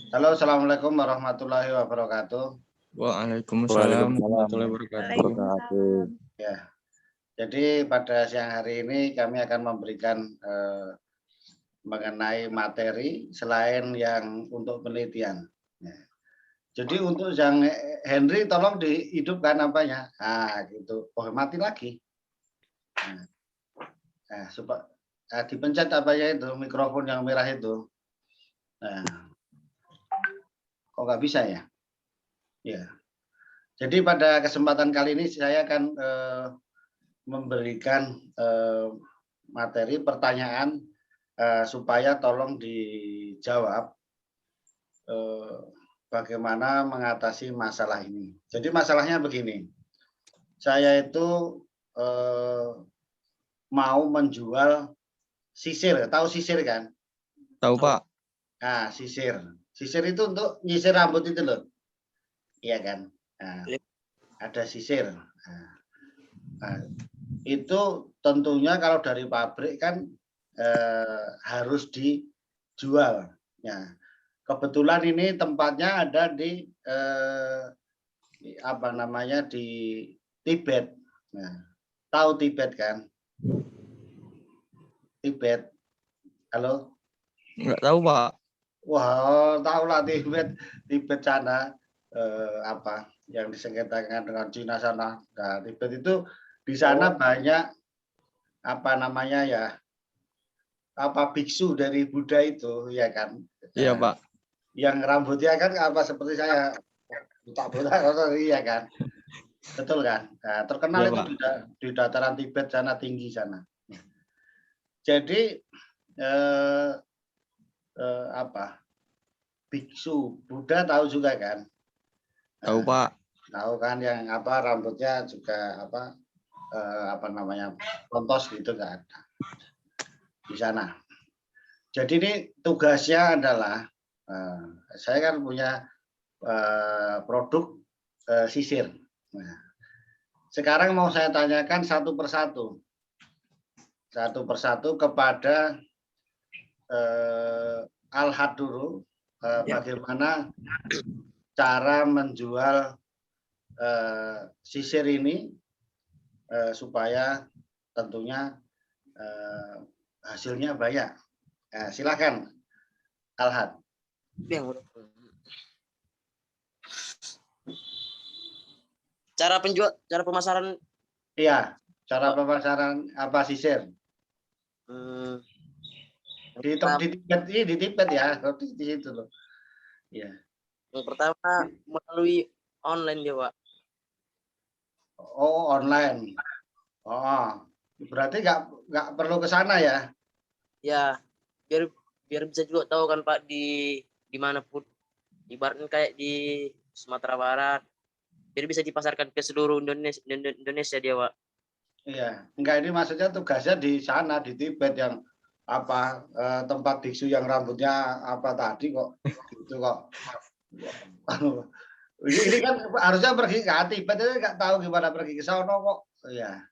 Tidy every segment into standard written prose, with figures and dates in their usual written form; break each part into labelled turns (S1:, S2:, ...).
S1: Halo, assalamualaikum warahmatullahi wabarakatuh.
S2: Waalaikumsalam warahmatullahi wabarakatuh.
S3: Waalaikumsalam.
S1: Ya, jadi pada siang hari ini kami akan memberikan mengenai materi selain yang untuk penelitian. Ya. Jadi untuk yang Henry tolong dihidupkan apanya. Nah, gitu. Oh, mati lagi. Nah, supaya dipencet apanya itu mikrofon yang merah itu. Nah, kok nggak bisa ya? Ya. Jadi pada kesempatan kali ini saya akan memberikan materi pertanyaan supaya tolong dijawab bagaimana mengatasi masalah ini. Jadi masalahnya begini, saya itu mau menjual sisir, tahu sisir kan?
S2: Tahu Pak?
S1: Nah, sisir itu untuk nyisir rambut itu loh, iya kan? Nah, ada sisir. Nah, itu tentunya kalau dari pabrik kan harus dijual. Ya, kebetulan ini tempatnya ada di apa namanya di Tibet. Nah, tahu Tibet kan? Tibet. Halo?
S2: Enggak tahu Pak.
S1: Wah, tahu lah Tibet sana apa yang disengketakan dengan Cina sana. Nah, Tibet itu di sana banyak apa namanya ya? Apa biksu dari Buddha itu, ya kan?
S2: Iya Pak.
S1: Yang rambutnya kan apa seperti saya botak-botak, iya kan? Betul kan? Nah, terkenal
S2: Iya,
S1: itu
S2: Pak.
S1: di dataran Tibet sana, tinggi sana. Jadi apa? Biksu Buddha tahu juga kan?
S2: Tahu Pak.
S1: Tahu kan yang apa rambutnya juga apa namanya kontos gitu kan di sana. Jadi ini tugasnya adalah saya kan punya produk sisir. Nah, sekarang mau saya tanyakan satu persatu kepada Al-Had dulu, bagaimana cara menjual sisir ini supaya tentunya hasilnya banyak. Nah, silakan Al-Had.
S4: Cara pemasaran.
S1: Iya, cara pemasaran apa sisir? Di Tibet ya, di situ loh. Ya.
S4: Yang pertama melalui online dia Pak.
S1: Oh, online. Oh, berarti nggak perlu ke sana ya?
S4: Ya, biar bisa juga tahu kan Pak di mana pun, ibaratnya kayak di Sumatera Barat, biar bisa dipasarkan ke seluruh Indonesia dia Pak.
S1: Iya, enggak, ini maksudnya tugasnya di sana di Tibet yang apa tempat biksu yang rambutnya apa tadi kok gitu kok. Ini kan harusnya pergi ke Tibet, tapi nggak tahu gimana pergi ke sana kok. Ya,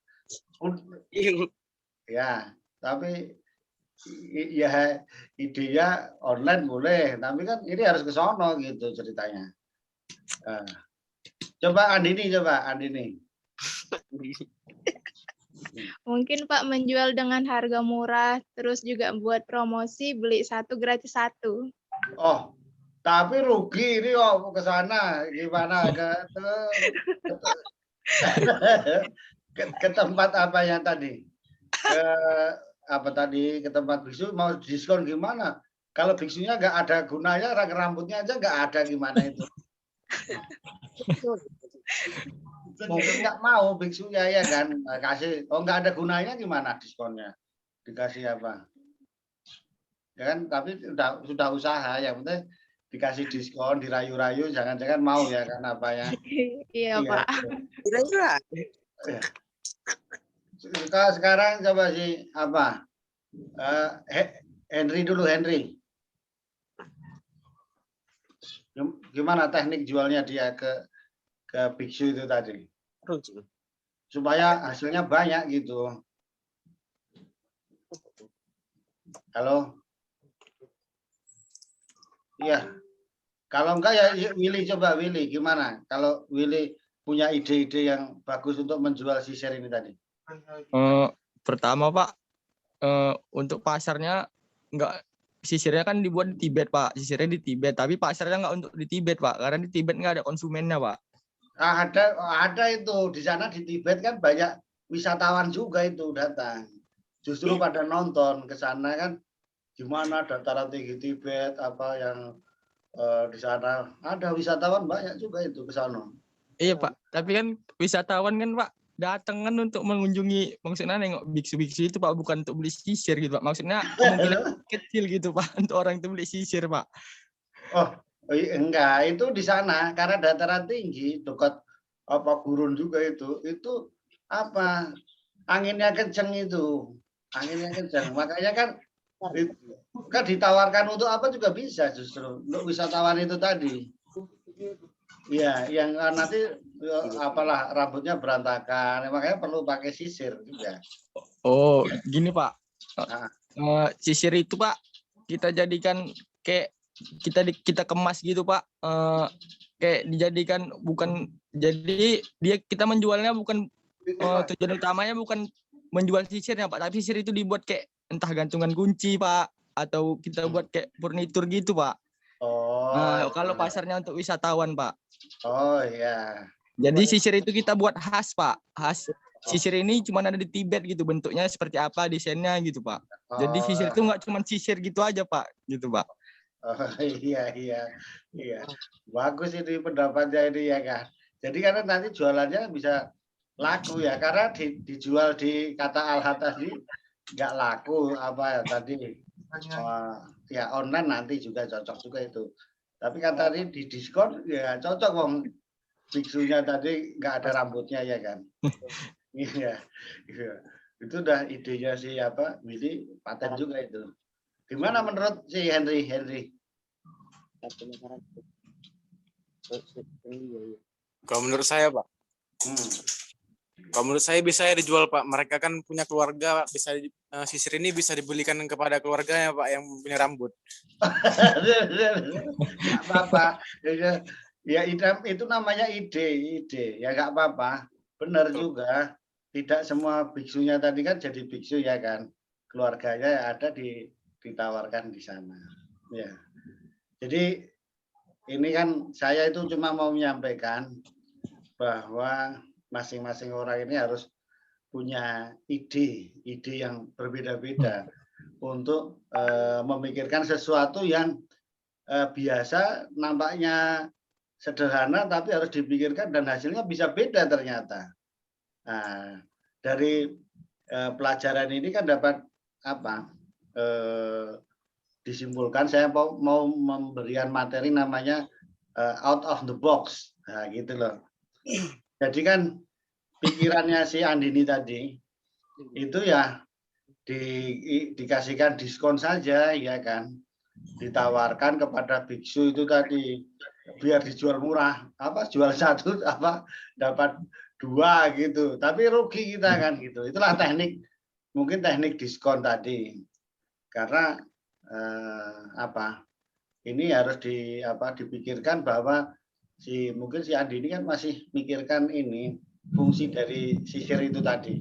S1: ya, tapi ya idenya online boleh, tapi kan ini harus ke sono gitu ceritanya. Coba Andini.
S3: Mungkin Pak menjual dengan harga murah, terus juga buat promosi beli satu gratis satu.
S1: Oh, tapi rugi ini kok ke sana gimana ke tempat apa yang tadi? Ke tempat biksu mau diskon gimana? Kalau biksunya nggak ada gunanya, rambutnya aja nggak ada gimana itu? Mungkin nggak mau biksunya ya kan kasih, oh nggak ada gunanya gimana diskonnya? Dikasih apa? Ya kan, tapi sudah usaha, yang penting dikasih diskon, dirayu-rayu, jangan-jangan mau ya kan apa ya?
S3: Iya Pak.
S4: Kira-kira.
S1: Sekarang coba sih apa? Henry dulu, Henry. Gimana teknik jualnya dia ke biksu itu tadi? Supaya hasilnya banyak gitu. Halo? Iya. Kalau enggak ya Willy, coba Willy gimana? Kalau Willy punya ide-ide yang bagus untuk menjual sisir ini tadi.
S2: Pertama Pak, untuk pasarnya nggak, sisirnya kan dibuat di Tibet Pak, sisirnya di Tibet, tapi pasarnya nggak untuk di Tibet Pak, karena di Tibet nggak ada konsumennya Pak.
S1: Ada itu di sana di Tibet kan banyak wisatawan juga itu datang. Justru pada nonton ke sana kan gimana dataran tinggi Tibet apa yang di sana ada wisatawan banyak juga itu ke sana.
S2: Iya Pak, tapi kan wisatawan kan Pak datang kan untuk mengunjungi, maksudnya nengok biksu-biksu itu Pak, bukan untuk beli sisir gitu Pak. Maksudnya kemungkinan kecil gitu Pak untuk orang itu beli sisir Pak.
S1: Oh enggak, itu di sana karena dataran tinggi dekat apa gurun juga itu apa anginnya kenceng itu, anginnya kenceng. Makanya kan ditawarkan untuk apa juga bisa justru untuk wisatawan itu tadi. Iya, yang nanti apalah rambutnya berantakan, makanya perlu pakai sisir juga.
S2: Oh, gini Pak. Sisir itu Pak kita jadikan kayak kita kemas gitu Pak. Kayak dijadikan bukan, jadi kita menjualnya bukan tujuan utamanya bukan menjual sisirnya Pak, tapi sisir itu dibuat kayak entah gantungan kunci Pak, atau kita buat kayak furnitur gitu Pak. Nah, kalau pasarnya untuk wisatawan Pak.
S1: Oh iya.
S2: Jadi sisir itu kita buat khas Pak, khas. Sisir ini cuma ada di Tibet gitu, bentuknya seperti apa, desainnya gitu Pak. Jadi sisir itu nggak cuma sisir gitu aja Pak, gitu Pak.
S1: Oh iya. Bagus ini pendapatnya ini ya kan. Jadi karena nanti jualannya bisa laku ya, karena dijual di kata Alhat tadi nggak laku apa ya tadi. Ya online nanti juga cocok juga itu. Tapi kan tadi di diskon ya cocok wong biksunya tadi nggak ada rambutnya ya kan. Iya. Itu udah idenya si apa Willy, paten juga itu. Gimana menurut si Henry?
S5: Kalau menurut saya Pak, kalau menurut saya bisa dijual Pak. Mereka kan punya keluarga, bisa sisir ini bisa dibelikan kepada keluarganya Pak yang punya rambut.
S1: Nggak apa-apa. Ya itu namanya ide ya nggak apa-apa. Benar juga. Tidak semua biksunya tadi kan jadi biksu ya kan. Keluarganya ada ditawarkan di sana. Ya. Jadi ini kan saya itu cuma mau menyampaikan bahwa masing-masing orang ini harus punya ide yang berbeda-beda untuk memikirkan sesuatu yang biasa nampaknya sederhana tapi harus dipikirkan dan hasilnya bisa beda ternyata. Nah, dari pelajaran ini kan dapat apa? Disimpulkan saya mau memberikan materi namanya out of the box. Nah, gitu loh. Jadi kan pikirannya si Andini tadi itu ya dikasihkan diskon saja ya kan, ditawarkan kepada biksu itu tadi biar dijual murah, apa jual satu apa dapat dua gitu, tapi rugi kita kan gitu. Itulah teknik, mungkin teknik diskon tadi, karena apa ini harus dipikirkan bahwa mungkin si Andi ini kan masih mikirkan ini fungsi dari sisir itu tadi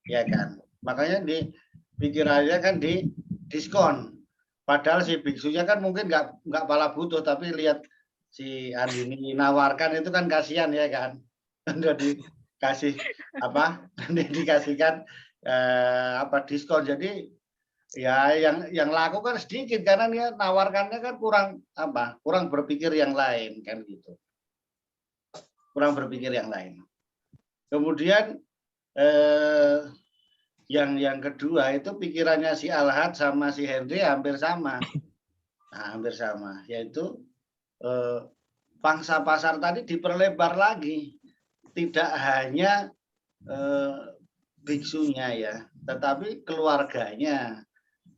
S1: ya kan, makanya di pikirannya kan di diskon, padahal si biksunya kan mungkin nggak pala butuh, tapi lihat si Andi ini nawarkan itu kan kasihan ya kan, udah dikasih apa dikasihkan diskon, jadi ya yang laku kan sedikit karena dia nawarkannya kan kurang berpikir yang lain kan gitu, kurang berpikir yang lain. Kemudian yang kedua itu pikirannya si Alhat sama si Henry hampir sama, hampir sama, yaitu pangsa pasar tadi diperlebar lagi, tidak hanya biksunya ya, tetapi keluarganya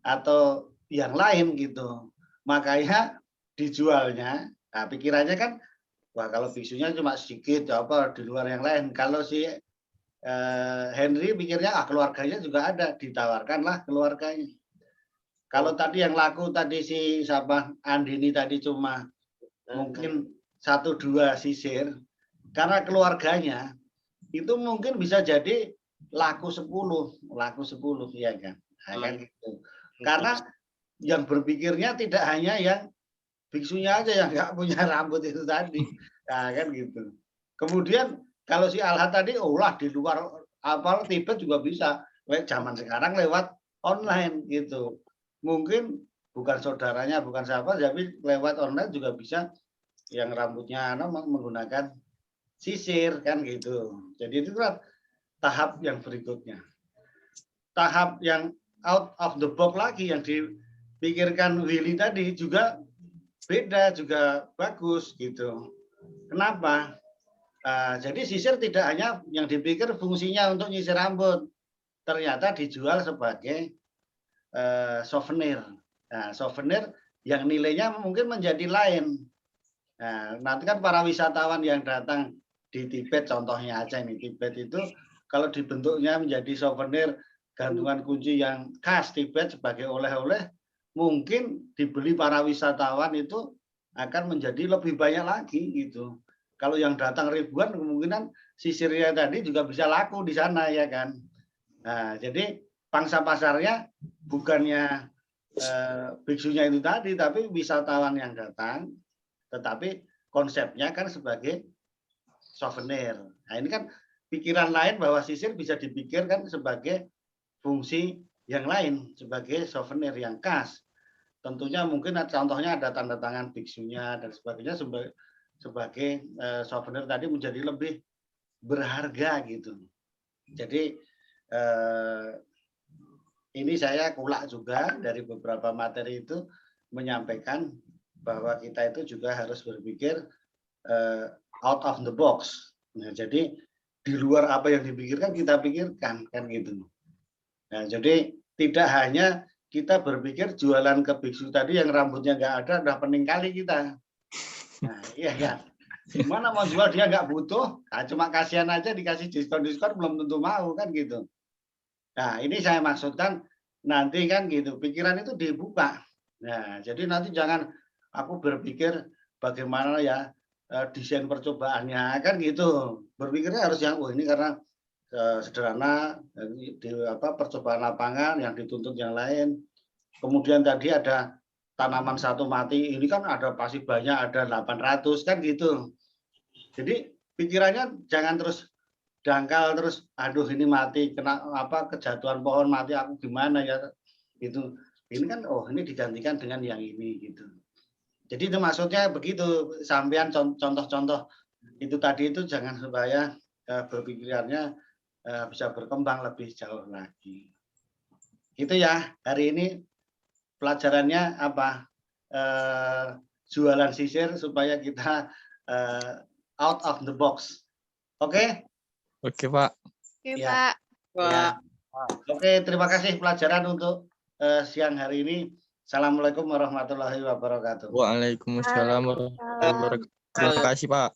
S1: atau yang lain gitu. Makanya dijualnya, nah pikirannya kan, wah kalau biksunya cuma sedikit apa di luar yang lain. Kalau si Henry pikirnya keluarganya juga ada, ditawarkanlah keluarganya. Kalau tadi yang laku tadi si siapa Andini tadi cuma mungkin 1-2 sisir, karena keluarganya itu mungkin bisa jadi laku 10 ya kan. Nah, kan gitu. Karena yang berpikirnya tidak hanya yang biksunya aja yang nggak punya rambut itu tadi. Nah, kan gitu. Kemudian kalau si Alhat tadi, di luar Tibet juga bisa. Zaman sekarang lewat online gitu. Mungkin bukan saudaranya, bukan siapa, tapi lewat online juga bisa yang rambutnya menggunakan sisir kan gitu. Jadi itu kan tahap yang berikutnya. Tahap yang out of the box lagi yang dipikirkan Willy tadi juga beda, juga bagus gitu. Kenapa? Jadi sisir tidak hanya yang dipikir fungsinya untuk nyisir rambut, ternyata dijual sebagai souvenir. Nah, souvenir yang nilainya mungkin menjadi lain. Nah, nanti kan para wisatawan yang datang di Tibet, contohnya aja ini Tibet itu kalau dibentuknya menjadi souvenir gantungan kunci yang khas Tibet sebagai oleh-oleh, mungkin dibeli para wisatawan itu akan menjadi lebih banyak lagi gitu. Kalau yang datang ribuan, kemungkinan sisirnya tadi juga bisa laku di sana ya kan. Nah, jadi pangsa pasarnya bukannya biksunya itu tadi, tapi wisatawan yang datang, tetapi konsepnya kan sebagai souvenir. Nah, ini kan pikiran lain bahwa sisir bisa dipikirkan sebagai fungsi yang lain, sebagai souvenir yang khas. Tentunya mungkin contohnya ada tanda tangan biksunya dan sebagainya sebagai souvenir tadi menjadi lebih berharga gitu. Jadi ini saya kulak juga dari beberapa materi itu menyampaikan bahwa kita itu juga harus berpikir out of the box. Nah, jadi di luar apa yang dipikirkan kita pikirkan kan gitu. Nah, jadi tidak hanya kita berpikir jualan ke biksu tadi yang rambutnya nggak ada, udah pening kali kita. Nah, iya kan. Gimana mau jual dia nggak butuh, nah, cuma kasihan aja dikasih diskon-diskon belum tentu mau kan gitu. Nah, ini saya maksudkan nanti kan gitu, pikiran itu dibuka. Nah, jadi nanti jangan aku berpikir bagaimana ya desain percobaannya kan gitu. Berpikirnya harus yang ini karena sederhana di percobaan lapangan yang dituntut yang lain. Kemudian tadi ada tanaman satu mati, ini kan ada pasti banyak, ada 800 kan gitu. Jadi pikirannya jangan terus dangkal terus, aduh ini mati kena kejatuhan pohon mati aku gimana ya gitu. Ini kan ini digantikan dengan yang ini gitu. Jadi itu maksudnya begitu, sampean contoh-contoh itu tadi itu jangan supaya berpikirannya bisa berkembang lebih jauh lagi. Itu ya, hari ini pelajarannya apa? Jualan sisir supaya kita out of the box. Oke?
S2: Oke, Pak.
S3: Oke,
S1: Ya.
S3: Pak.
S1: Ya. Oke, terima kasih pelajaran untuk siang hari ini. Assalamualaikum warahmatullahi wabarakatuh.
S2: Waalaikumsalam warahmatullahi wabarakatuh. Terima kasih, Pak.